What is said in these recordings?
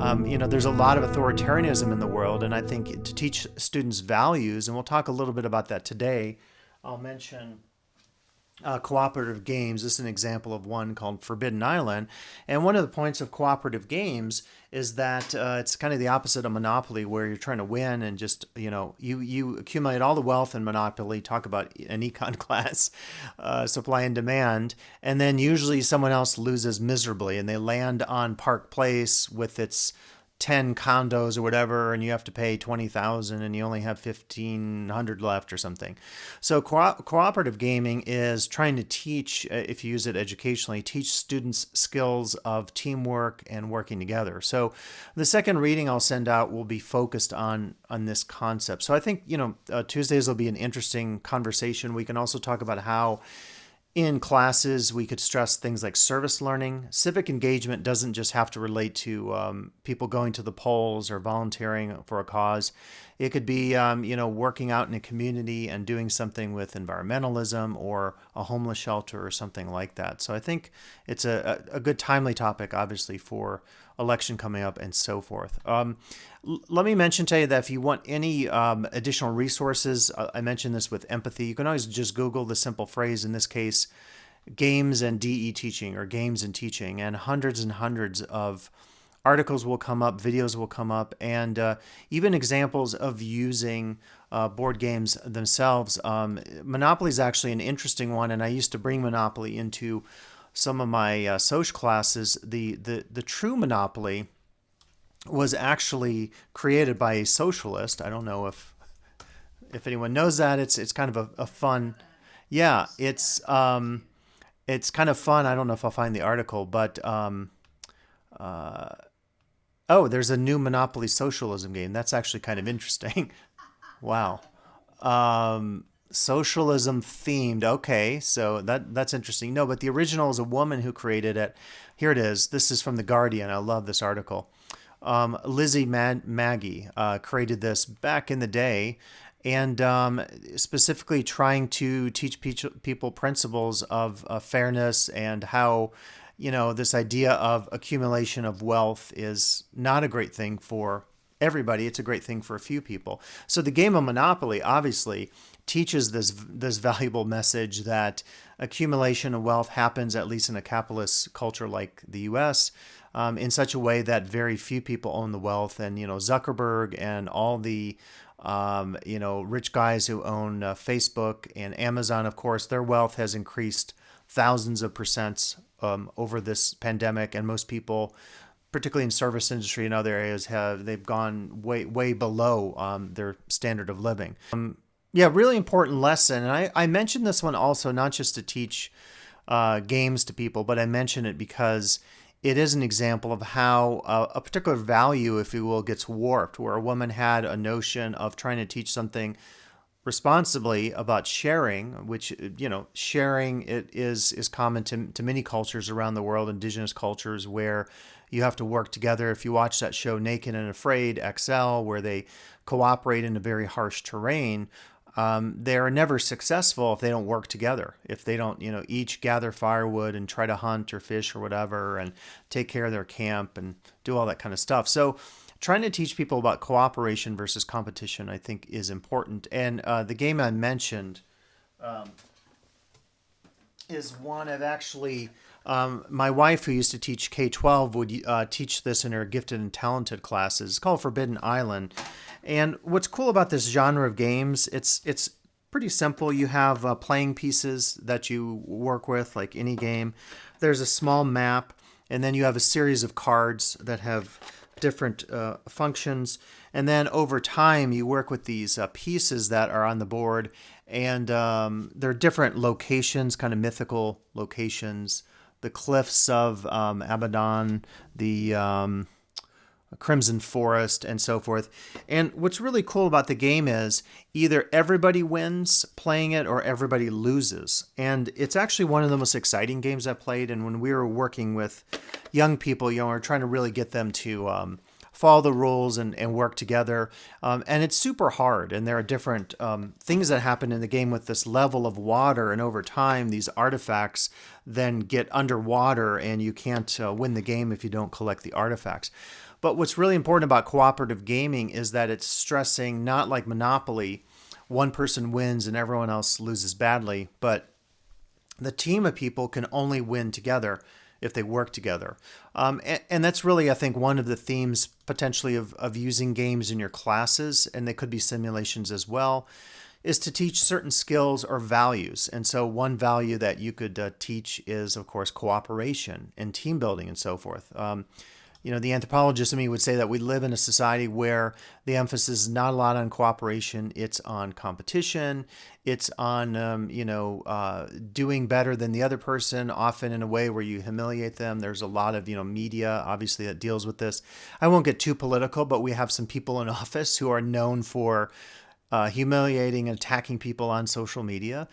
There's a lot of authoritarianism in the world, and I think to teach students values, and we'll talk a little bit about that today, I'll mention Cooperative Games. This is an example of one called Forbidden Island. And one of the points of Cooperative Games is that it's kind of the opposite of Monopoly, where you're trying to win and just, you accumulate all the wealth in Monopoly, talk about an econ class, supply and demand, and then usually someone else loses miserably and they land on Park Place with its 10 condos or whatever, and you have to pay 20,000 and you only have 1,500 left or something. So cooperative gaming is trying to teach, if you use it educationally, teach students skills of teamwork and working together. So the second reading I'll send out will be focused on this concept. So I think, Tuesdays will be an interesting conversation. We can also talk about how in classes, we could stress things like service learning. Civic engagement doesn't just have to relate to people going to the polls or volunteering for a cause. It could be, working out in a community and doing something with environmentalism or a homeless shelter or something like that. So I think it's a good timely topic, obviously, for election coming up and so forth. Let me mention to you that if you want any additional resources, I mentioned this with empathy, you can always just Google the simple phrase, in this case, games and DE teaching or games and teaching, and hundreds of articles will come up, videos will come up, and even examples of using board games themselves. Monopoly is actually an interesting one, and I used to bring Monopoly into some of my social classes. The true Monopoly was actually created by a socialist. I don't know if anyone knows that. It's kind of a fun, yeah. It's kind of fun. I don't know if I'll find the article, but there's a new Monopoly Socialism game. That's actually kind of interesting. Wow. Socialism themed. Okay, so that's interesting. No, but the original is a woman who created it. Here it is. This is from The Guardian. I love this article. Lizzie Maggie created this back in the day, and specifically trying to teach people principles of fairness and how, this idea of accumulation of wealth is not a great thing for everybody. It's a great thing for a few people. So the game of Monopoly obviously teaches this valuable message that accumulation of wealth happens, at least in a capitalist culture like the U.S., in such a way that very few people own the wealth. And, Zuckerberg and all the, rich guys who own Facebook and Amazon, of course, their wealth has increased thousands of percent over this pandemic. And most people, particularly in service industry and other areas, they've gone way below their standard of living. Yeah, really important lesson. And I mentioned this one also, not just to teach games to people, but I mention it because it is an example of how a particular value, if you will, gets warped, where a woman had a notion of trying to teach something responsibly about sharing, which, sharing it is common to many cultures around the world, indigenous cultures, where you have to work together. If you watch that show Naked and Afraid, XL, where they cooperate in a very harsh terrain, they are never successful if they don't work together. If they don't, each gather firewood and try to hunt or fish or whatever and take care of their camp and do all that kind of stuff. So trying to teach people about cooperation versus competition, I think, is important. And the game I mentioned is one of actually... my wife, who used to teach K-12, would teach this in her gifted and talented classes. It's called Forbidden Island. And what's cool about this genre of games, it's pretty simple. You have playing pieces that you work with, like any game. There's a small map, and then you have a series of cards that have different functions. And then over time, you work with these pieces that are on the board, and they're different locations, kind of mythical locations. The cliffs of Abaddon, the Crimson Forest, and so forth. And what's really cool about the game is either everybody wins playing it or everybody loses. And it's actually one of the most exciting games I've played. And when we were working with young people, we're trying to really get them to follow the rules and work together. And it's super hard. And there are different things that happen in the game with this level of water. And over time, these artifacts then get underwater, and you can't win the game if you don't collect the artifacts. But what's really important about cooperative gaming is that it's stressing, not like Monopoly, one person wins and everyone else loses badly, but the team of people can only win together if they work together. And that's really, I think, one of the themes potentially of using games in your classes, and they could be simulations as well, is to teach certain skills or values. And so one value that you could teach is, of course, cooperation and team building and so forth. The anthropologist in me would say that we live in a society where the emphasis is not a lot on cooperation. It's on competition. It's on, doing better than the other person, often in a way where you humiliate them. There's a lot of, media, obviously, that deals with this. I won't get too political, but we have some people in office who are known for humiliating and attacking people on social media.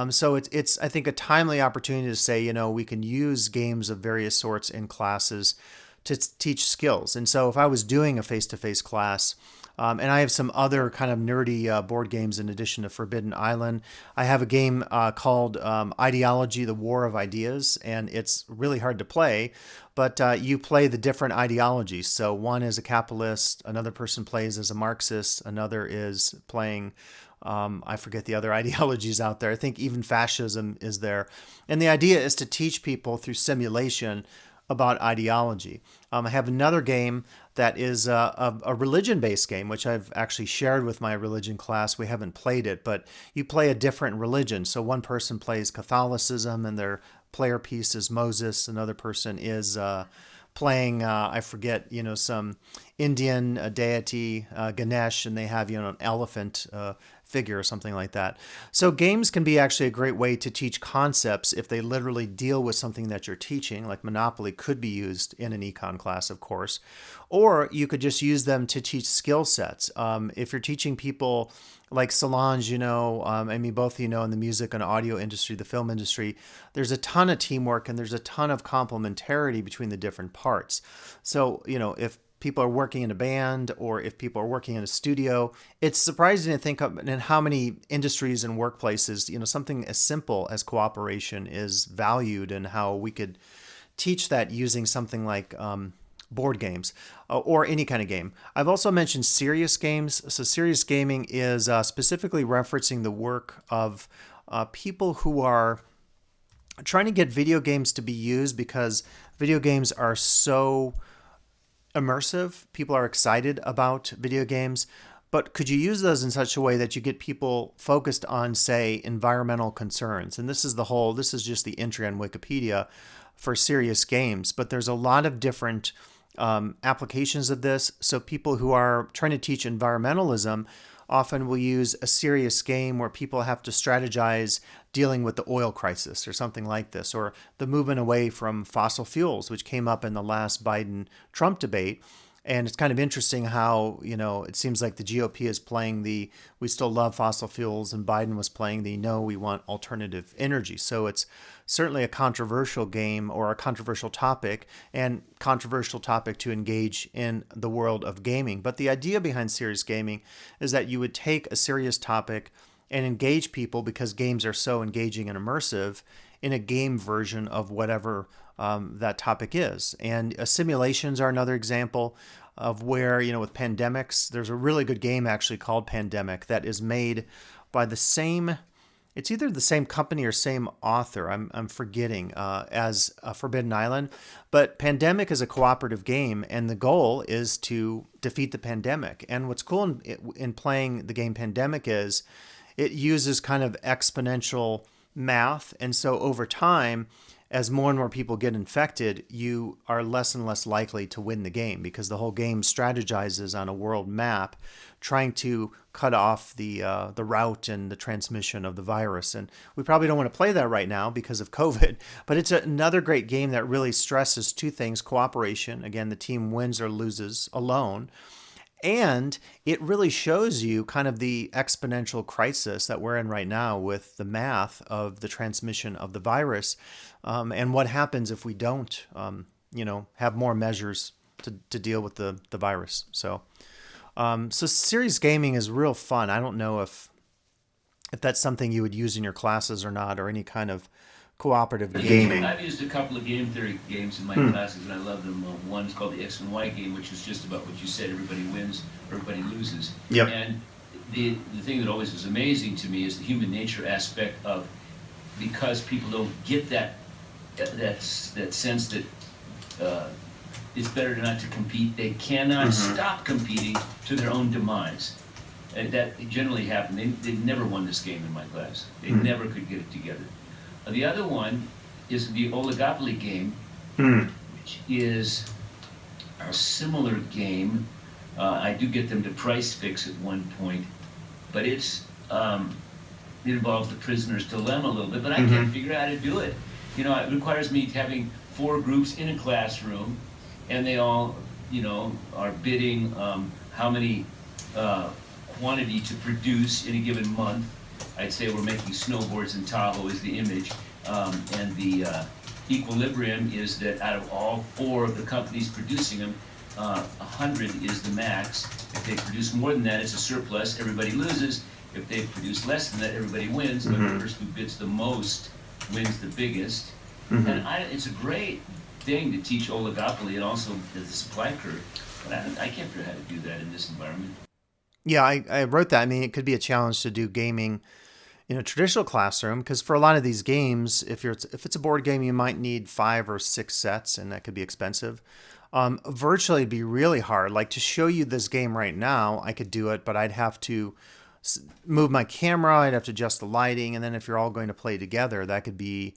So it's, I think, a timely opportunity to say, we can use games of various sorts in classes to teach skills. And so if I was doing a face-to-face class, and I have some other kind of nerdy board games in addition to Forbidden Island. I have a game called Ideology, the War of Ideas, and it's really hard to play, but you play the different ideologies. So one is a capitalist, another person plays as a Marxist, another is playing I forget the other ideologies out there. I think even fascism is there. And the idea is to teach people through simulation about ideology. I have another game that is a religion-based game, which I've actually shared with my religion class. We haven't played it, but you play a different religion. So one person plays Catholicism and their player piece is Moses. Another person is playing, I forget, some Indian deity, Ganesh, and they have, an elephant figure or something like that. So games can be actually a great way to teach concepts if they literally deal with something that you're teaching, like Monopoly could be used in an econ class, of course, or you could just use them to teach skill sets. If you're teaching people like Solange, both in the music and audio industry, the film industry, there's a ton of teamwork and there's a ton of complementarity between the different parts. So, if people are working in a band or if people are working in a studio, it's surprising to think of in how many industries and workplaces, something as simple as cooperation is valued and how we could teach that using something like board games or any kind of game. I've also mentioned serious games. So serious gaming is specifically referencing the work of people who are trying to get video games to be used because video games are so immersive. People are excited about video games, but could you use those in such a way that you get people focused on, say, environmental concerns? And this is just the entry on Wikipedia for serious games, but there's a lot of different applications of this. So people who are trying to teach environmentalism often will use a serious game where people have to strategize dealing with the oil crisis or something like this, or the movement away from fossil fuels, which came up in the last Biden-Trump debate. And it's kind of interesting how, it seems like the GOP is playing the we still love fossil fuels and Biden was playing the no, we want alternative energy. So it's certainly a controversial game or a controversial topic and controversial topic to engage in the world of gaming. But the idea behind serious gaming is that you would take a serious topic and engage people because games are so engaging and immersive in a game version of whatever that topic is. And simulations are another example of where, with pandemics, there's a really good game actually called Pandemic that is made by it's either the same company or same author, I'm forgetting, as Forbidden Island. But Pandemic is a cooperative game, and the goal is to defeat the pandemic. And what's cool in playing the game Pandemic is it uses kind of exponential math. And so over time, as more and more people get infected, you are less and less likely to win the game because the whole game strategizes on a world map, trying to cut off the route and the transmission of the virus. And we probably don't want to play that right now because of COVID, but it's another great game that really stresses two things: cooperation. Again, the team wins or loses alone. And it really shows you kind of the exponential crisis that we're in right now with the math of the transmission of the virus, and what happens if we don't, have more measures to deal with the virus. So serious gaming is real fun. I don't know if that's something you would use in your classes or not, or any kind of cooperative gaming. I've used a couple of game theory games in my classes, and I love them. One is called the X and Y game, which is just about what you said: everybody wins, everybody loses. Yep. And the thing that always was amazing to me is the human nature aspect of, because people don't get that sense that it's better not to compete. They cannot stop competing to their own demise. And that generally happened. They never won this game in my class. They never could get it together. The other one is the Oligopoly Game, which is a similar game. I do get them to price fix at one point, but it involves the prisoner's dilemma a little bit, but I can't figure out how to do it. You know, it requires me having 4 groups in a classroom, and they all, are bidding how many quantity to produce in a given month. I'd say we're making snowboards in Tahoe is the image, and the equilibrium is that out of all 4 of the companies producing them, 100 is the max. If they produce more than that, it's a surplus, everybody loses. If they produce less than that, everybody wins, but the person who bids the most wins the biggest. And it's a great thing to teach oligopoly and also the supply curve, but I can't figure out how to do that in this environment. Yeah, I wrote that. I mean, it could be a challenge to do gaming in a traditional classroom because for a lot of these games, if it's a board game, you might need 5 or 6 sets, and that could be expensive. Virtually, it'd be really hard. Like to show you this game right now, I could do it, but I'd have to move my camera. I'd have to adjust the lighting, and then if you're all going to play together, that could be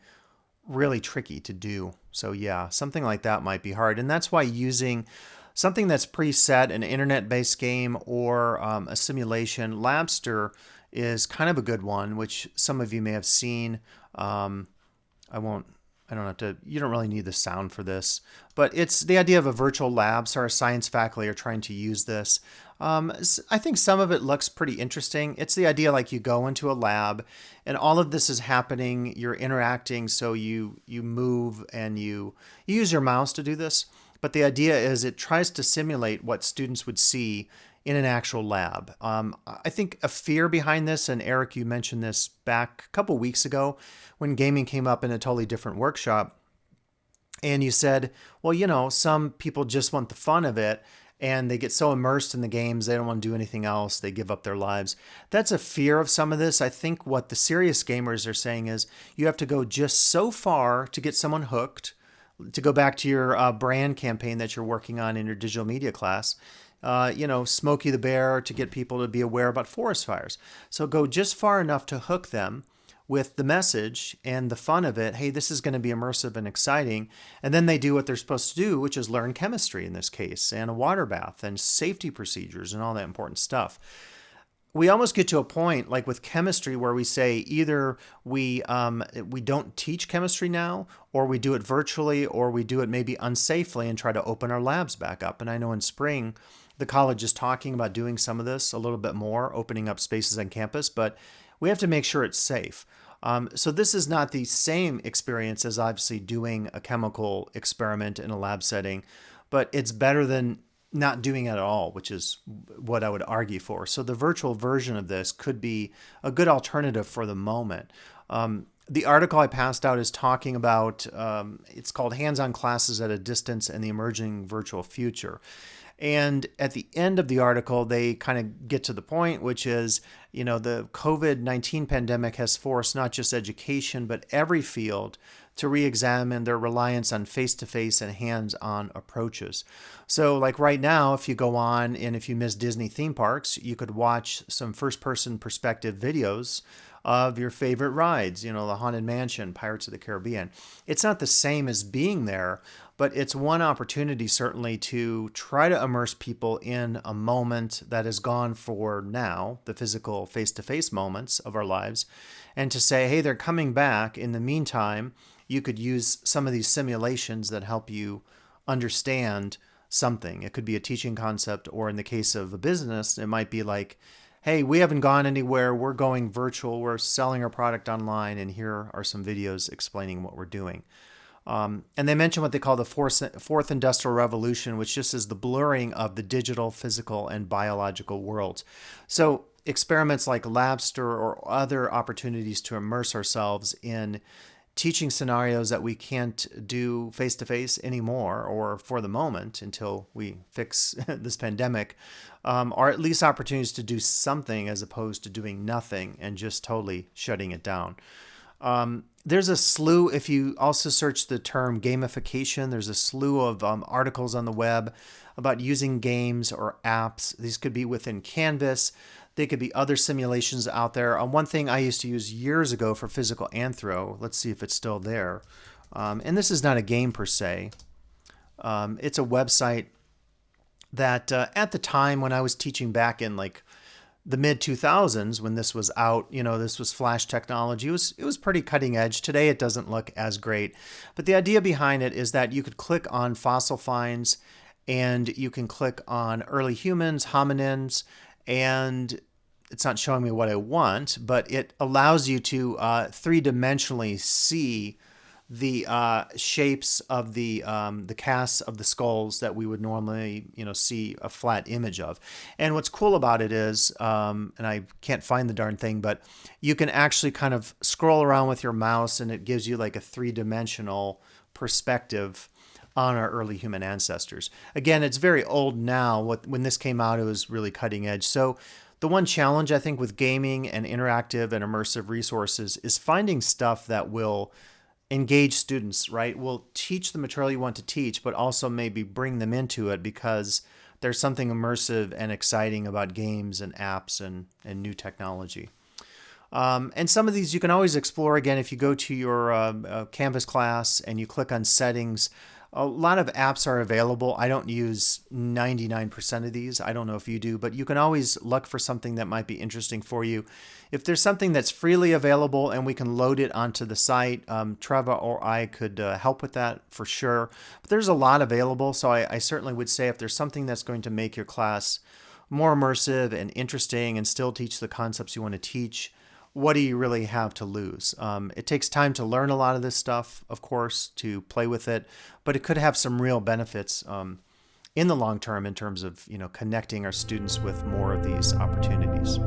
really tricky to do. So yeah, something like that might be hard, and that's why using something that's preset, an internet-based game or a simulation. Labster is kind of a good one, which some of you may have seen. I won't. I don't have to. You don't really need the sound for this, but it's the idea of a virtual lab. So our science faculty are trying to use this. I think some of it looks pretty interesting. It's the idea like you go into a lab, and all of this is happening. You're interacting, so you move and you use your mouse to do this. But the idea is it tries to simulate what students would see in an actual lab. I think a fear behind this, and Eric, you mentioned this back a couple weeks ago when gaming came up in a totally different workshop. And you said, well, some people just want the fun of it and they get so immersed in the games, they don't want to do anything else. They give up their lives. That's a fear of some of this. I think what the serious gamers are saying is you have to go just so far to get someone hooked. To go back to your brand campaign that you're working on in your digital media class, Smokey the Bear to get people to be aware about forest fires. So go just far enough to hook them with the message and the fun of it. Hey, this is going to be immersive and exciting. And then they do what they're supposed to do, which is learn chemistry in this case, and a water bath and safety procedures and all that important stuff. We almost get to a point like with chemistry where we say either we don't teach chemistry now, or we do it virtually, or we do it maybe unsafely and try to open our labs back up. And I know in spring, the college is talking about doing some of this a little bit more, opening up spaces on campus, but we have to make sure it's safe. So this is not the same experience as obviously doing a chemical experiment in a lab setting, but it's better than not doing it at all, which is what I would argue for. So the virtual version of this could be a good alternative for the moment. The article I passed out is talking about, it's called Hands-on Classes at a Distance and the Emerging Virtual Future. And at the end of the article, they kind of get to the point, which is, the COVID-19 pandemic has forced not just education, but every field to re-examine their reliance on face-to-face and hands-on approaches. So like right now, if you go on and if you miss Disney theme parks, you could watch some first-person perspective videos of your favorite rides, the Haunted Mansion, Pirates of the Caribbean. It's not the same as being there, but it's one opportunity certainly to try to immerse people in a moment that is gone for now, the physical face-to-face moments of our lives, and to say, hey, they're coming back. In the meantime, you could use some of these simulations that help you understand something. It could be a teaching concept, or in the case of a business, it might be like, hey, we haven't gone anywhere. We're going virtual. We're selling our product online, and here are some videos explaining what we're doing. And they mention what they call the fourth industrial revolution, which just is the blurring of the digital, physical, and biological worlds. So experiments like Labster or other opportunities to immerse ourselves in teaching scenarios that we can't do face to face anymore, or for the moment until we fix this pandemic, are at least opportunities to do something as opposed to doing nothing and just totally shutting it down. There's a slew, if you also search the term gamification, there's a slew of articles on the web about using games or apps. These could be within Canvas. They could be other simulations out there. One thing I used to use years ago for physical anthro, let's see if it's still there. And this is not a game per se. It's a website that at the time when I was teaching back in like the mid 2000s, when this was out, this was flash technology. It was pretty cutting edge. Today it doesn't look as great, but the idea behind it is that you could click on fossil finds, and you can click on early humans, hominins, and it's not showing me what I want, but it allows you to three-dimensionally see the shapes of the casts of the skulls that we would normally, see a flat image of. And what's cool about it is, and I can't find the darn thing, but you can actually kind of scroll around with your mouse, and it gives you like a three-dimensional perspective on our early human ancestors. Again, it's very old now. When this came out, it was really cutting edge. So the one challenge I think with gaming and interactive and immersive resources is finding stuff that will engage students, right? Will teach the material you want to teach, but also maybe bring them into it because there's something immersive and exciting about games and apps and new technology. And some of these you can always explore. Again, if you go to your Canvas class and you click on settings, a lot of apps are available. I don't use 99% of these. I don't know if you do, but you can always look for something that might be interesting for you. If there's something that's freely available and we can load it onto the site, Treva or I could help with that for sure. But there's a lot available, so I certainly would say if there's something that's going to make your class more immersive and interesting and still teach the concepts you want to teach, what do you really have to lose? It takes time to learn a lot of this stuff, of course, to play with it, but it could have some real benefits in the long term in terms of connecting our students with more of these opportunities.